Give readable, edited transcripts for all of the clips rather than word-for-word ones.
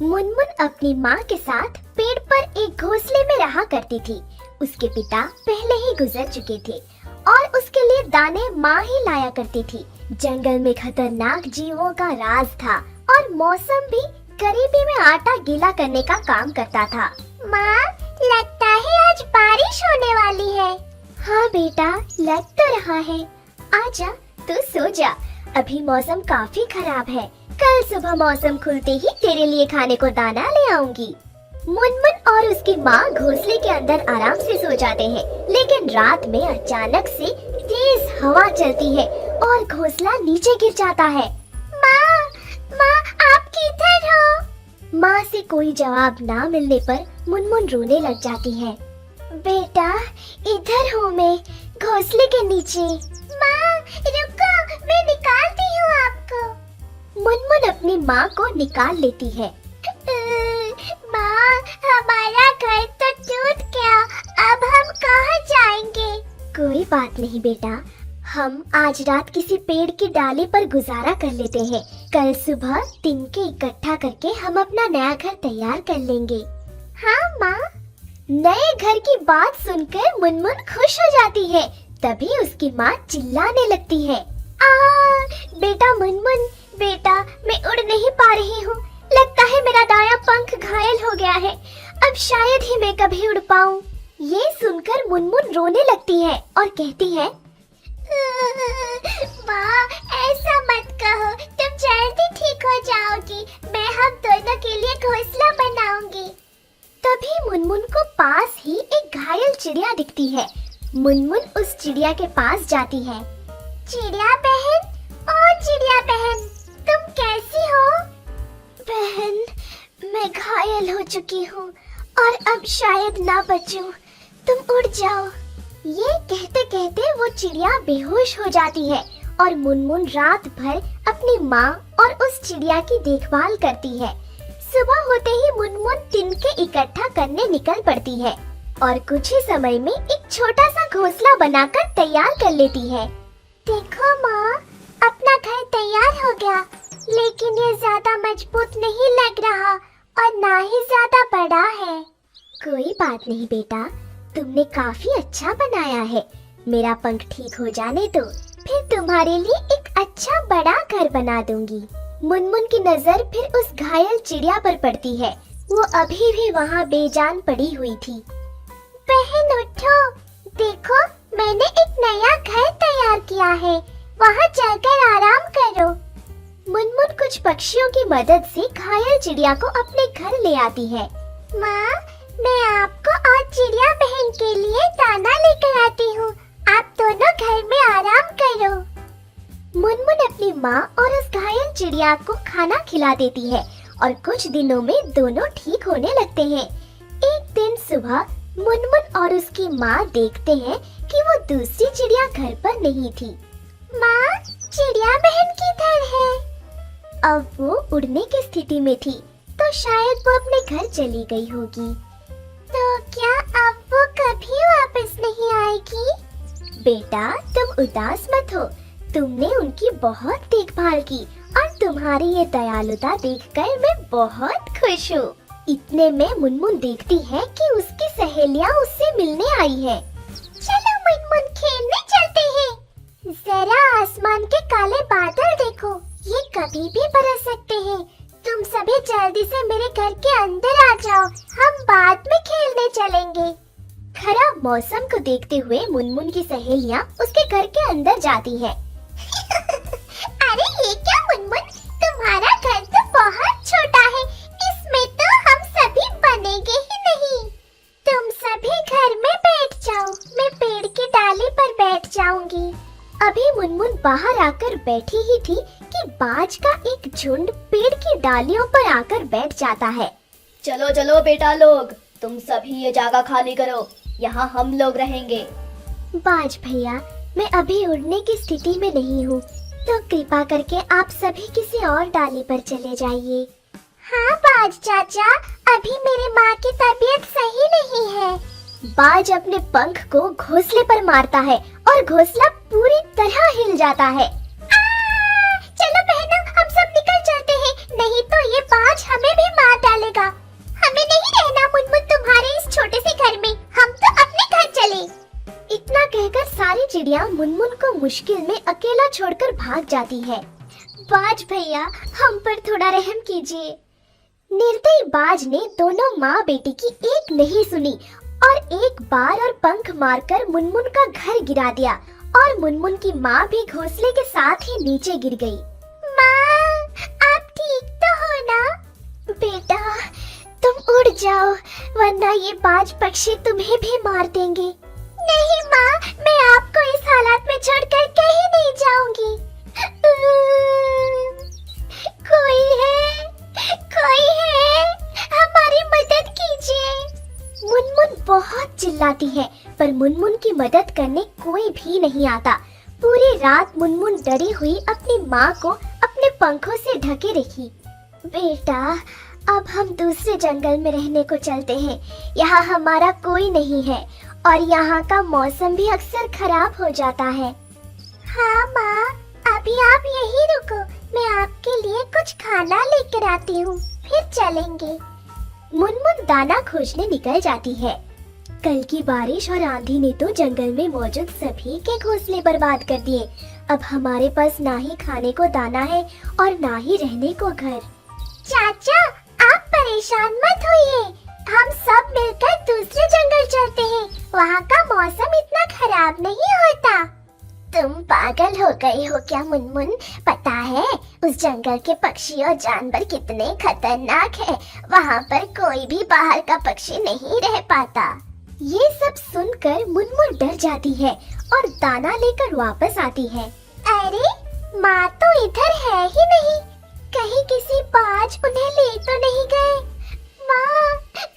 मुनमुन अपनी माँ के साथ पेड़ पर एक घोंसले में रहा करती थी। उसके पिता पहले ही गुजर चुके थे और उसके लिए दाने माँ ही लाया करती थी। जंगल में खतरनाक जीवों का राज था और मौसम भी गरीबी में आटा गीला करने का काम करता था। माँ, लगता है आज बारिश होने वाली है। हाँ बेटा, लग तो रहा है। आजा, तू सो जा, अभी मौसम काफी खराब है। कल सुबह मौसम खुलते ही तेरे लिए खाने को दाना ले आऊंगी। मुनमुन और उसकी माँ घोंसले के अंदर आराम से सो जाते हैं, लेकिन रात में अचानक से तेज हवा चलती है और घोंसला नीचे गिर जाता है। माँ, माँ, आप किधर हो? माँ से कोई जवाब ना मिलने पर मुनमुन रोने लग जाती है। बेटा, इधर हूँ मैं, घोंसले के नीचे। माँ, रुको, मैं निकालती हूँ आपको। मुनमुन अपनी माँ को निकाल लेती है। माँ, हमारा घर तो टूट गया, अब हम कहाँ जाएंगे? कोई बात नहीं बेटा, हम आज रात किसी पेड़ की डाली पर गुजारा कर लेते हैं। कल सुबह तिनके इकट्ठा करके हम अपना नया घर तैयार कर लेंगे। हाँ माँ। नए घर की बात सुनकर मुनमुन खुश हो जाती है। तभी उसकी माँ चिल्लाने लगती है। बेटा मुनमुन, बेटा, मैं उड़ नहीं पा रही हूँ। लगता है मेरा दायां पंख घायल हो गया है। अब शायद ही मैं कभी उड़ पाऊँ। ये सुनकर मुनमुन रोने लगती है और कहती है, माँ, ऐसा मत कहो, तुम जल्दी ठीक हो जाओगी। मैं हम दोनों के लिए घोंसला बनाऊंगी। तभी मुनमुन को पास ही एक घायल चिड़िया दिखती है। मुनमुन उस चिड़िया के पास जाती है। चिड़िया बहन, ओ चिड़िया बहन, तुम कैसी हो? बहन, मैं घायल हो चुकी हूँ और अब शायद ना बचूं। तुम उड़ जाओ। ये कहते कहते वो चिड़िया बेहोश हो जाती है और मुनमुन रात भर अपनी माँ और उस चिड़िया की देखभाल करती है। सुबह होते ही मुनमुन तिनके इकट्ठा करने निकल पड़ती है और कुछ ही समय में एक छोटा सा घोंसला बनाकर तैयार कर लेती है। देखो माँ, अपना घर तैयार हो गया, लेकिन ये ज्यादा मजबूत नहीं लग रहा और ना ही ज्यादा बड़ा है। कोई बात नहीं बेटा, तुमने काफी अच्छा बनाया है। मेरा पंख ठीक हो जाने दो, फिर तुम्हारे लिए एक अच्छा बड़ा घर बना दूंगी। मुनमुन की नजर फिर उस घायल चिड़िया पर पड़ती है। वो अभी भी वहाँ बेजान पड़ी हुई थी। बहन उठो, देखो मैंने एक नया घर तैयार किया है, वहाँ चलकर आराम करो। मुनमुन कुछ पक्षियों की मदद से घायल चिड़िया को अपने घर ले आती है। माँ, मैं आपको और चिड़िया बहन के लिए दाना लेकर आती हूँ, आप दोनों घर में आराम करो। मुनमुन अपनी माँ और उस घायल चिड़िया को खाना खिला देती है और कुछ दिनों में दोनों ठीक होने लगते हैं। एक दिन सुबह मुनमुन और उसकी माँ देखते हैं कि वो दूसरी चिड़िया घर पर नहीं थी। माँ, चिड़िया बहन किधर है? अब वो उड़ने की स्थिति में थी, तो शायद वो अपने घर चली गई होगी। तो क्या अब वो कभी वापस नहीं आएगी? बेटा, तुम उदास मत हो, तुमने उनकी बहुत देखभाल की और तुम्हारी ये दयालुता देखकर मैं बहुत खुश हूँ। इतने में मुनमुन देखती है कि उसकी सहेलियाँ उससे मिलने आई है। चलो मुनमुन, खेलने चलते हैं। जरा आसमान के काले बादल देखो, ये कभी भी बरस सकते हैं। तुम सभी जल्दी से मेरे घर के अंदर आ जाओ, हम बाद में खेलने चलेंगे। खराब मौसम को देखते हुए मुनमुन की सहेलियाँ उसके घर के अंदर जाती हैं। अरे ये क्या मुनमुन, तुम्हारा घर तो बहुत छोटा है, इसमें तो हम सभी बनेंगे ही नहीं। तुम सभी घर में बैठ जाओ, मैं पेड़ की डाली पर बैठ जाऊंगी। अभी मुनमुन बाहर आकर बैठी ही थी कि बाज का एक झुंड पेड़ की डालियों पर आकर बैठ जाता है। चलो चलो बेटा लोग, तुम सभी ये जगह खाली करो, यहाँ हम लोग रहेंगे। बाज भैया, मैं अभी उड़ने की स्थिति में नहीं हूँ, तो कृपा करके आप सभी किसी और डाली पर चले जाइए। हाँ बाज चाचा, अभी मेरी माँ की तबीयत सही नहीं है। बाज अपने पंख को घोंसले पर मारता है और घोंसला पूरी तरह हिल जाता है। चलो बहनों, हम सब निकल चलते हैं, नहीं तो ये बाज हमें भी मार डालेगा। हमें नहीं रहना मुनमुन तुम्हारे इस छोटे से घर में, हम तो अपने घर चले। इतना कहकर सारी चिड़िया मुनमुन को मुश्किल में अकेला छोड़कर भाग जाती है। बाज भैया, हम पर थोड़ा रहम कीजिए। निर्दयी बाज ने दोनों माँ बेटी की एक नहीं सुनी और एक बार और पंख मारकर मुनमुन का घर गिरा दिया और मुनमुन की माँ भी घोंसले के साथ ही नीचे गिर गई। माँ, आप ठीक तो हो ना? बेटा, तुम उड़ जाओ वरना ये बाज पक्षी तुम्हें भी मार देंगे। नहीं माँ, मैं आपको इस हालत में छोड़कर कहीं नहीं जाऊंगी। कोई है, हमारी मदद कीजिए। मुनमुन बहुत चिल्लाती है पर मुनमुन की मदद करने कोई भी नहीं आता। पूरी रात मुनमुन डरी हुई अपनी माँ को अपने पंखों से ढके रही। बेटा, अब हम दूसरे जंगल में रहने को चलते हैं। यहाँ हमारा कोई नहीं है और यहाँ का मौसम भी अक्सर खराब हो जाता है। हाँ माँ, अभी आप यहीं रुको, मैं आपके लिए कुछ खाना लेकर आती हूँ, फिर चलेंगे। मुनमुन दाना खोजने निकल जाती है। कल की बारिश और आंधी ने तो जंगल में मौजूद सभी के घोंसले बर्बाद कर दिए। अब हमारे पास ना ही खाने को दाना है और ना ही रहने को घर। चाचा, आप परेशान मत होइए, हम सब मिलकर दूसरे जंगल चलते हैं। वहाँ का मौसम इतना खराब नहीं होता। तुम पागल हो गई हो क्या मुनमुन? पता है उस जंगल के पक्षी और जानवर कितने खतरनाक है। वहाँ पर कोई भी बाहर का पक्षी नहीं रह पाता। ये सब सुनकर मुनमुन डर जाती है और दाना लेकर वापस आती है। अरे माँ तो इधर है ही नहीं, कहीं किसी बाज उन्हें ले तो नहीं गए? माँ,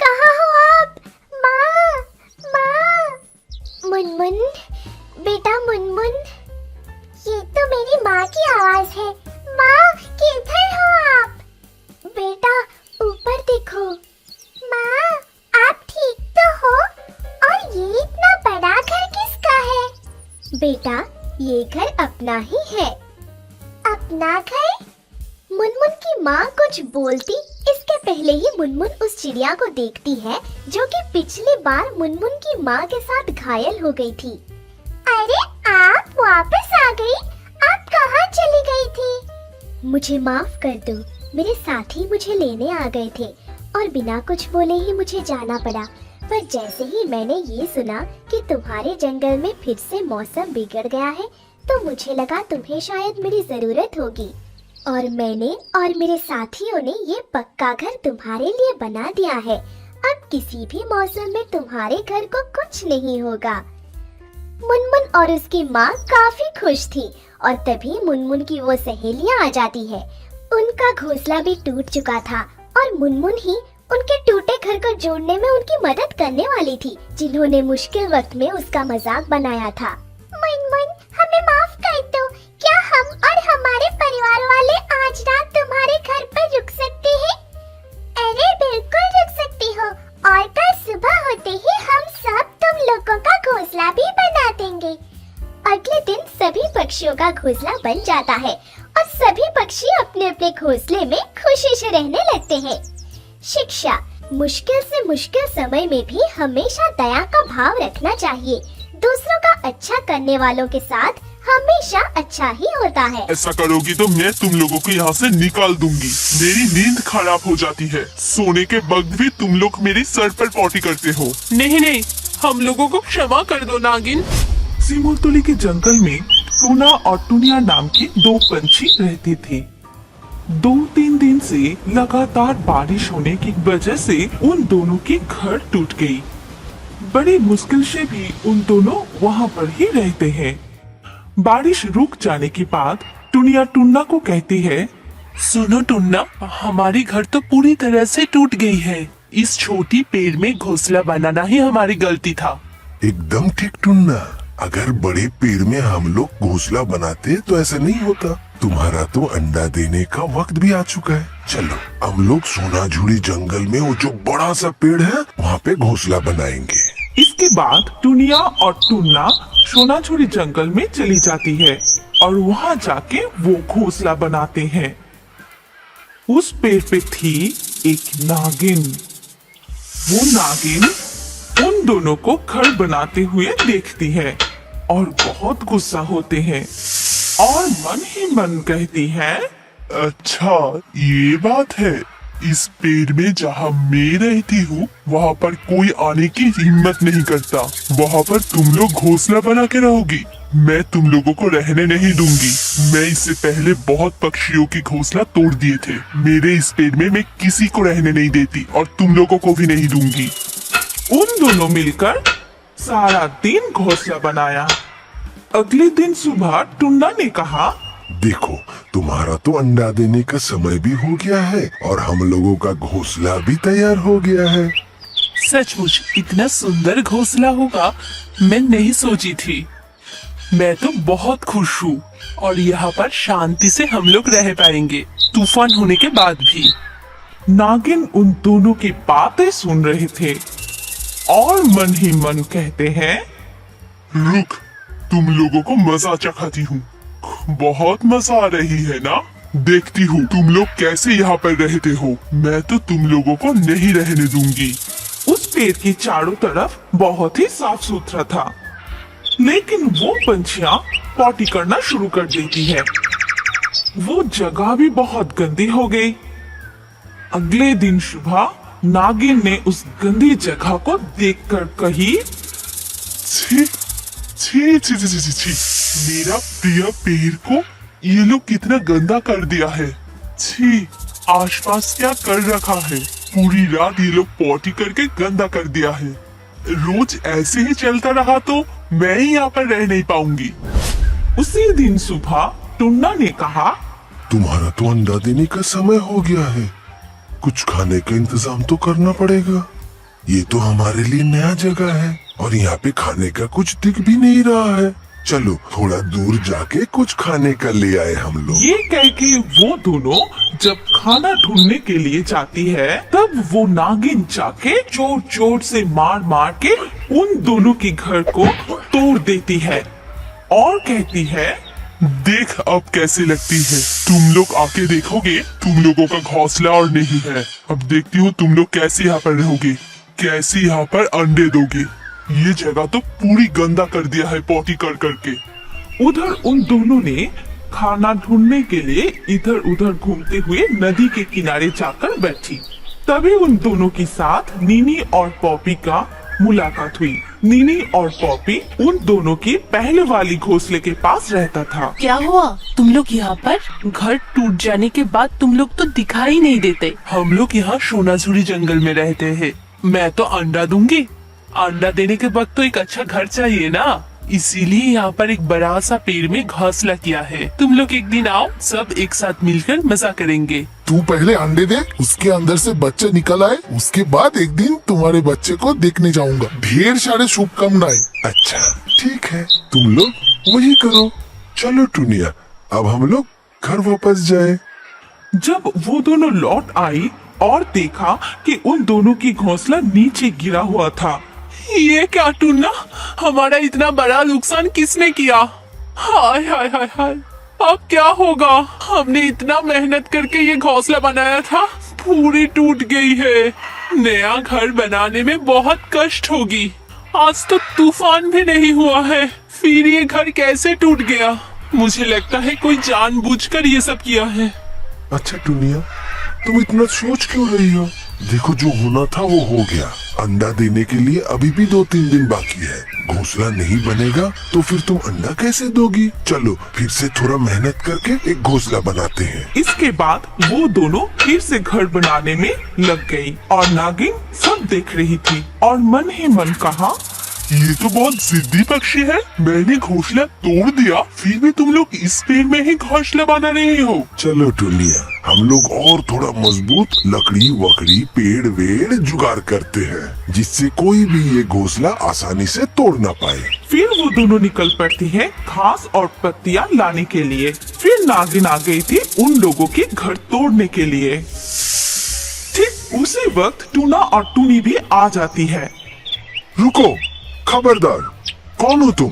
कहाँ हो आप? माँ, माँ। मुनमुन, बेटा मुनमुन, ये तो मेरी माँ की आवाज है। माँ, किधर हो आप? बेटा, ऊपर देखो। माँ, आप ठीक तो हो? और ये इतना बड़ा घर किसका है? बेटा, ये घर अपना ही है। अपना घर? मुनमुन की माँ कुछ बोलती इसके पहले ही मुनमुन उस चिड़िया को देखती है जो कि पिछली बार मुनमुन की माँ के साथ घायल हो गई थी। अरे आप वापस आ गई? आप कहाँ चली गई थी? मुझे माफ कर दो, मेरे साथी मुझे लेने आ गए थे और बिना कुछ बोले ही मुझे जाना पड़ा। पर जैसे ही मैंने ये सुना कि तुम्हारे जंगल में फिर से मौसम बिगड़ गया है तो मुझे लगा तुम्हें शायद मेरी जरूरत होगी और मैंने और मेरे साथियों ने ये पक्का घर तुम्हारे लिए बना दिया है। अब किसी भी मौसम में तुम्हारे घर को कुछ नहीं होगा। मुनमुन और उसकी माँ काफी खुश थी और तभी मुनमुन की वो सहेलियाँ आ जाती है। उनका घोंसला भी टूट चुका था और मुनमुन ही उनके टूटे घर को जोड़ने में उनकी मदद करने वाली थी, जिन्होंने मुश्किल वक्त में उसका मजाक बनाया था। मुनमुन, हमें माफ कर दो। क्या हम और हमारे परिवार वाले आज रात तुम्हारे घर पर रुक सकते हैं? अरे बिल्कुल रुक सकती हो और कल सुबह होते ही हम सब तुम लोगों का घोंसला भी बना देंगे। अगले दिन सभी पक्षियों का घोंसला बन जाता है और सभी पक्षी अपने अपने घोंसले में खुशी से रहने लगते हैं। शिक्षा, मुश्किल से मुश्किल समय में भी हमेशा दया का भाव रखना चाहिए। दूसरों का अच्छा करने वालों के साथ हमेशा अच्छा ही होता है। ऐसा करोगी तो मैं तुम लोगों को यहाँ से निकाल दूंगी। मेरी नींद खराब हो जाती है। सोने के वक्त भी तुम लोग मेरे सर पर पॉटी करते हो। नहीं नहीं, हम लोगों को क्षमा कर दो नागिन। सिमुलतुली के जंगल में टूना और टुनिया नाम के दो पंछी रहते थे। 2-3 दिन से लगातार बारिश होने की वजह से उन दोनों के घर टूट गई। बड़ी मुश्किल से भी उन दोनों वहाँ पर ही रहते हैं। बारिश रुक जाने के बाद टुनिया टुन्ना को कहती है, सुनो टुन्ना, हमारी घर तो पूरी तरह से टूट गई है। इस छोटी पेड़ में घोंसला बनाना ही हमारी गलती था। एकदम ठीक टुन्ना, अगर बड़े पेड़ में हम लोग घोंसला बनाते तो ऐसा नहीं होता। तुम्हारा तो अंडा देने का वक्त भी आ चुका है। चलो हम लोग सोनाझुरी जंगल में वो जो बड़ा सा पेड़ है वहाँ पे घोंसला बनाएंगे। इसके बाद टुनिया और टुन्ना सोनाझुरी जंगल में चली जाती है और वहाँ जाके वो घोंसला बनाते हैं। उस पेड़ पे थी एक नागिन। वो नागिन उन दोनों को घर बनाते हुए देखती है और बहुत गुस्सा होते हैं और मन ही मन कहती है, अच्छा ये बात है। इस पेड़ में जहाँ मैं रहती हूँ वहाँ पर कोई आने की हिम्मत नहीं करता। वहाँ पर तुम लोग घोंसला बना के रहोगी। मैं तुम लोगों को रहने नहीं दूंगी। मैं इससे पहले बहुत पक्षियों की घोंसला तोड़ दिए थे। मेरे इस पेड़ में मैं किसी को रहने नहीं देती और तुम लोगों को भी नहीं दूंगी। उन दोनों मिलकर सारा दिन घोंसला बनाया। अगले दिन सुबह टुन्ना ने कहा, देखो तुम्हारा तो अंडा देने का समय भी हो गया है और हम लोगों का घोंसला भी तैयार हो गया है। सचमुच इतना सुंदर घोंसला होगा मैं नहीं सोची थी। मैं तो बहुत खुश हूँ और यहाँ पर शांति से हम लोग रह पाएंगे, तूफान होने के बाद भी। नागिन उन दोनों की बातें सुन रहे थे और मन ही मन कहते हैं, रुक, तुम लोगों को मजा चखाती हूँ। बहुत मजा आ रही है ना? देखती हूँ तुम लोग कैसे यहाँ पर रहते हो। मैं तो तुम लोगों को नहीं रहने दूंगी। उस पेड़ के चारों तरफ बहुत ही साफ सुथरा था, लेकिन वो पंछियां पॉटी करना शुरू कर देती है। वो जगह भी बहुत गंदी हो गई। अगले दिन सुबह नागिन ने उस गंदी जगह को देखकर कही, छी छी छी छी छी छी, मेरा प्रिय पेड़ को ये लोग कितना गंदा कर दिया है। छी, आसपास क्या कर रखा है? पूरी रात ये लोग पॉटी करके गंदा कर दिया है। रोज ऐसे ही चलता रहा तो मैं ही यहाँ पर रह नहीं पाऊंगी। उसी दिन सुबह टुन्ना ने कहा, तुम्हारा तो अंडा देने का समय हो गया है। कुछ खाने का इंतजाम तो करना पड़ेगा। ये तो हमारे लिए नया जगह है और यहाँ पे खाने का कुछ दिख भी नहीं रहा है। चलो थोड़ा दूर जाके कुछ खाने का ले आए हम लोग। ये कह के वो दोनों जब खाना ढूंढने के लिए जाती है, तब वो नागिन जाके जोर जोर से मार मार के उन दोनों के घर को तोड़ देती है और कहती है, देख अब कैसे लगती है। तुम लोग आके देखोगे, तुम लोगों का घोंसला और नहीं है। अब देखती हूँ तुम लोग कैसे यहाँ पर रहोगे, कैसे यहाँ पर अंडे दोगे। ये जगह तो पूरी गंदा कर दिया है पॉटी कर करके। उधर उन दोनों ने खाना ढूंढने के लिए इधर उधर घूमते हुए नदी के किनारे जाकर बैठी। तभी उन दोनों के साथ नीनी और पॉपी का मुलाकात हुई। नीनी और पॉपी उन दोनों के पहले वाली घोंसले के पास रहता था। क्या हुआ तुम लोग यहाँ पर? घर टूट जाने के बाद तुम लोग तो दिखाई नहीं देते। हम लोग यहाँ सोनाझुरी जंगल में रहते हैं। मैं तो अंडा दूंगी। अंडा देने के बाद तो एक अच्छा घर चाहिए ना, इसीलिए यहाँ पर एक बड़ा सा पेड़ में घोंसला किया है। तुम लोग एक दिन आओ, सब एक साथ मिलकर मजा करेंगे। तू पहले अंडे दे, उसके अंदर से बच्चे निकल आए, उसके बाद एक दिन तुम्हारे बच्चे को देखने जाऊंगा। ढेर सारे शुभकामनाएं। अच्छा ठीक है, तुम लोग वही करो। चलो टुनिया, अब हम लोग घर वापस जाए। जब वो दोनों लौट आई और देखा कि उन दोनों की घोंसला नीचे गिरा हुआ था। ये क्या टुन्ना, हमारा इतना बड़ा नुकसान किसने किया? हाय हाय हाय हाय, अब क्या होगा? हमने इतना मेहनत करके ये घोंसला बनाया था, पूरी टूट गई है। नया घर बनाने में बहुत कष्ट होगी। आज तो तूफान भी नहीं हुआ है, फिर ये घर कैसे टूट गया? मुझे लगता है कोई जानबूझकर ये सब किया है। अच्छा टुनिया, तुम इतना सोच क्यों रही हो? देखो जो होना था वो हो गया। अंडा देने के लिए अभी भी 2-3 दिन बाकी है। घोंसला नहीं बनेगा तो फिर तुम अंडा कैसे दोगी? चलो फिर से थोड़ा मेहनत करके एक घोंसला बनाते हैं। इसके बाद वो दोनों फिर से घर बनाने में लग गई और नागिन सब देख रही थी और मन ही मन कहा, ये तो बहुत जिद्दी पक्षी है। मैंने घोंसला तोड़ दिया, फिर भी तुम लोग इस पेड़ में ही घोंसला बना रहे हो। चलो टुनिया, हम लोग और थोड़ा मजबूत लकड़ी वकड़ी पेड़ वेड़ जुगाड़ करते हैं, जिससे कोई भी ये घोंसला आसानी से तोड़ ना पाए। फिर वो दोनों निकल पड़ती है घास और पत्तियां लाने के लिए। फिर नागिन आ गई थी उन लोगों के घर तोड़ने के लिए। ठीक उसी वक्त टूना और टूनी भी आ जाती है। रुको, खबरदार, कौन हो तुम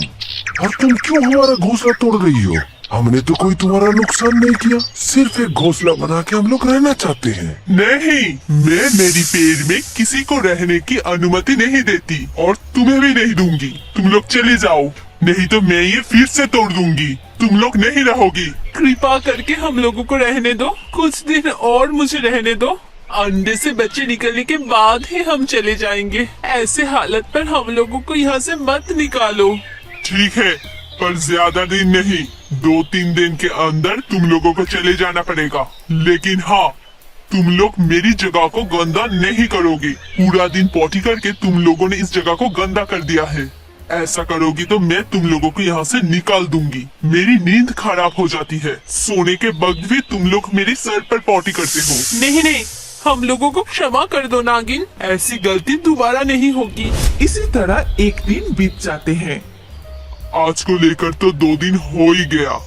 और तुम क्यों हमारा घोंसला तोड़ रही हो? हमने तो कोई तुम्हारा नुकसान नहीं किया, सिर्फ एक घोंसला बना के हम लोग रहना चाहते हैं। नहीं, मैं मेरी पेड़ में किसी को रहने की अनुमति नहीं देती और तुम्हें भी नहीं दूंगी। तुम लोग चले जाओ, नहीं तो मैं ये फिर से तोड़ दूंगी। तुम लोग नहीं रहोगी। कृपा करके हम लोगों को रहने दो, कुछ दिन और मुझे रहने दो। अंडे से बच्चे निकलने के बाद ही हम चले जाएंगे। ऐसे हालत पर हम लोगों को यहाँ से मत निकालो। ठीक है, पर ज्यादा दिन नहीं, 2-3 दिन के अंदर तुम लोगों को चले जाना पड़ेगा। लेकिन हाँ, तुम लोग मेरी जगह को गंदा नहीं करोगे। पूरा दिन पॉटी करके तुम लोगों ने इस जगह को गंदा कर दिया है। ऐसा करोगी तो मैं तुम लोगों को यहाँ से निकाल दूंगी। मेरी नींद खराब हो जाती है। सोने के वक्त भी तुम लोग मेरे सर पर पॉटी करते हो। नहीं नहीं, हम लोगों को क्षमा कर दो नागिन, ऐसी गलती दोबारा नहीं होगी। इसी तरह एक दिन बीत जाते हैं। आज को लेकर तो 2 दिन हो ही गया।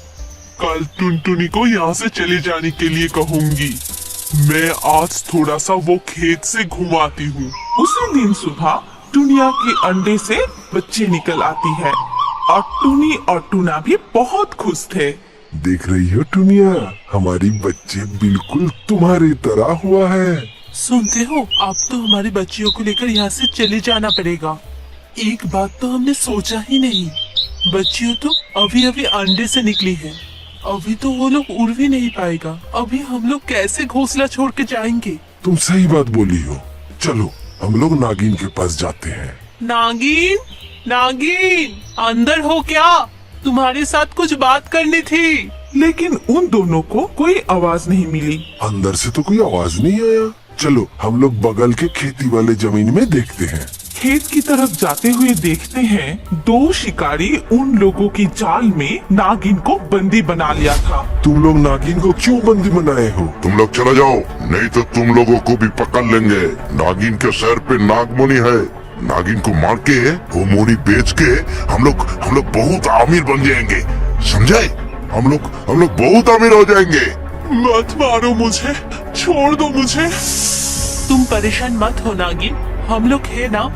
कल टुनटुनी को यहाँ से चले जाने के लिए कहूंगी। मैं आज थोड़ा सा वो खेत से घुमाती हूँ। उसी दिन सुबह टुनिया के अंडे से बच्चे निकल आती है और टुनी और टूना भी बहुत खुश थे। देख रही हो टुनिया, हमारी बच्चे बिल्कुल तुम्हारी तरह हुआ है। सुनते हो, अब तो हमारे बच्चियों को लेकर यहाँ से चले जाना पड़ेगा। एक बात तो हमने सोचा ही नहीं, बच्चियों तो अभी अभी अंडे से निकली है, अभी तो वो लोग उड़ भी नहीं पाएगा। अभी हम लोग कैसे घोंसला छोड़ के जाएंगे? तुम सही बात बोली हो। चलो हम लोग नागिन के पास जाते हैं। नागिन, नागिन, अंदर हो क्या? तुम्हारे साथ कुछ बात करनी थी। लेकिन उन दोनों को कोई आवाज नहीं मिली। अंदर से तो कोई आवाज नहीं आया। चलो हम लोग बगल के खेती वाले जमीन में देखते हैं। खेत की तरफ जाते हुए देखते हैं 2 शिकारी उन लोगों की जाल में नागिन को बंदी बना लिया था। तुम लोग नागिन को क्यों बंदी बनाए हो? तुम लोग चले जाओ, नहीं तो तुम लोगों को भी पकड़ लेंगे। नागिन के सर पे नागमणि है, नागिन को मार के वो मोनी बेच के हम लोग बहुत अमीर बन जाएंगे, समझे? हम लोग बहुत अमीर हो जाएंगे। मत मारो मुझे, छोड़ दो मुझे। तुम परेशान मत हो नागिन, हम लोग है ना।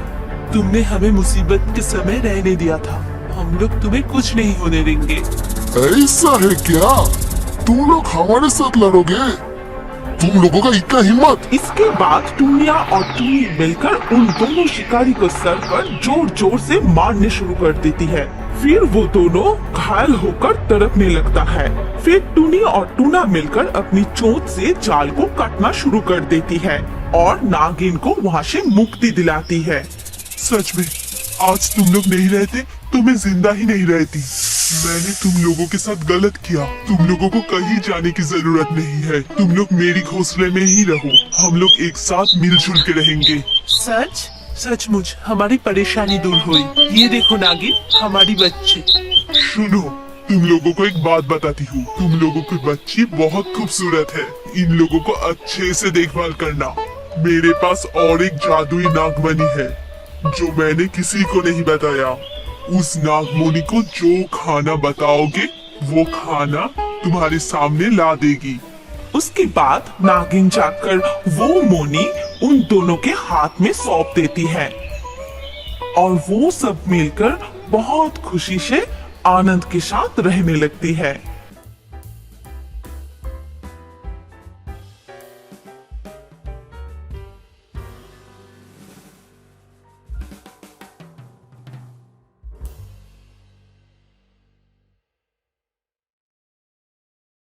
तुमने हमें मुसीबत के समय रहने दिया था, हम लोग तुम्हें कुछ नहीं होने देंगे। ऐसा है क्या? तुम लोग हमारे साथ लड़ोगे? तुम लोगों का इतना हिम्मत? इसके बाद टुनिया और टुनी मिलकर उन दोनों शिकारी को सर पर जोर जोर से मारने शुरू कर देती है। फिर वो दोनों घायल होकर तड़पने लगता है। फिर टुनी और टूना मिलकर अपनी चोंच से जाल को काटना शुरू कर देती है और नागिन को वहाँ से मुक्ति दिलाती है। सच में आज तुम लोग नहीं रहते तो मैं जिंदा ही नहीं रहती। मैंने तुम लोगों के साथ गलत किया। तुम लोगों को कहीं जाने की जरूरत नहीं है। तुम लोग मेरी घोंसले में ही रहो, हम लोग एक साथ मिलजुल के रहेंगे। सच सचमुच हमारी परेशानी दूर हुई। ये देखो नागिन, हमारी बच्ची। सुनो, तुम लोगों को एक बात बताती हूँ। तुम लोगों की बच्ची बहुत खूबसूरत है। इन लोगों को अच्छे से देखभाल करना। मेरे पास और एक जादुई नागमणि है जो मैंने किसी को नहीं बताया। उस नागमणि को जो खाना बताओगे वो खाना तुम्हारे सामने ला देगी। उसके बाद नागिन जाकर वो मोनी उन दोनों के हाथ में सौंप देती है और वो सब मिलकर बहुत खुशी से आनंद के साथ रहने लगती है।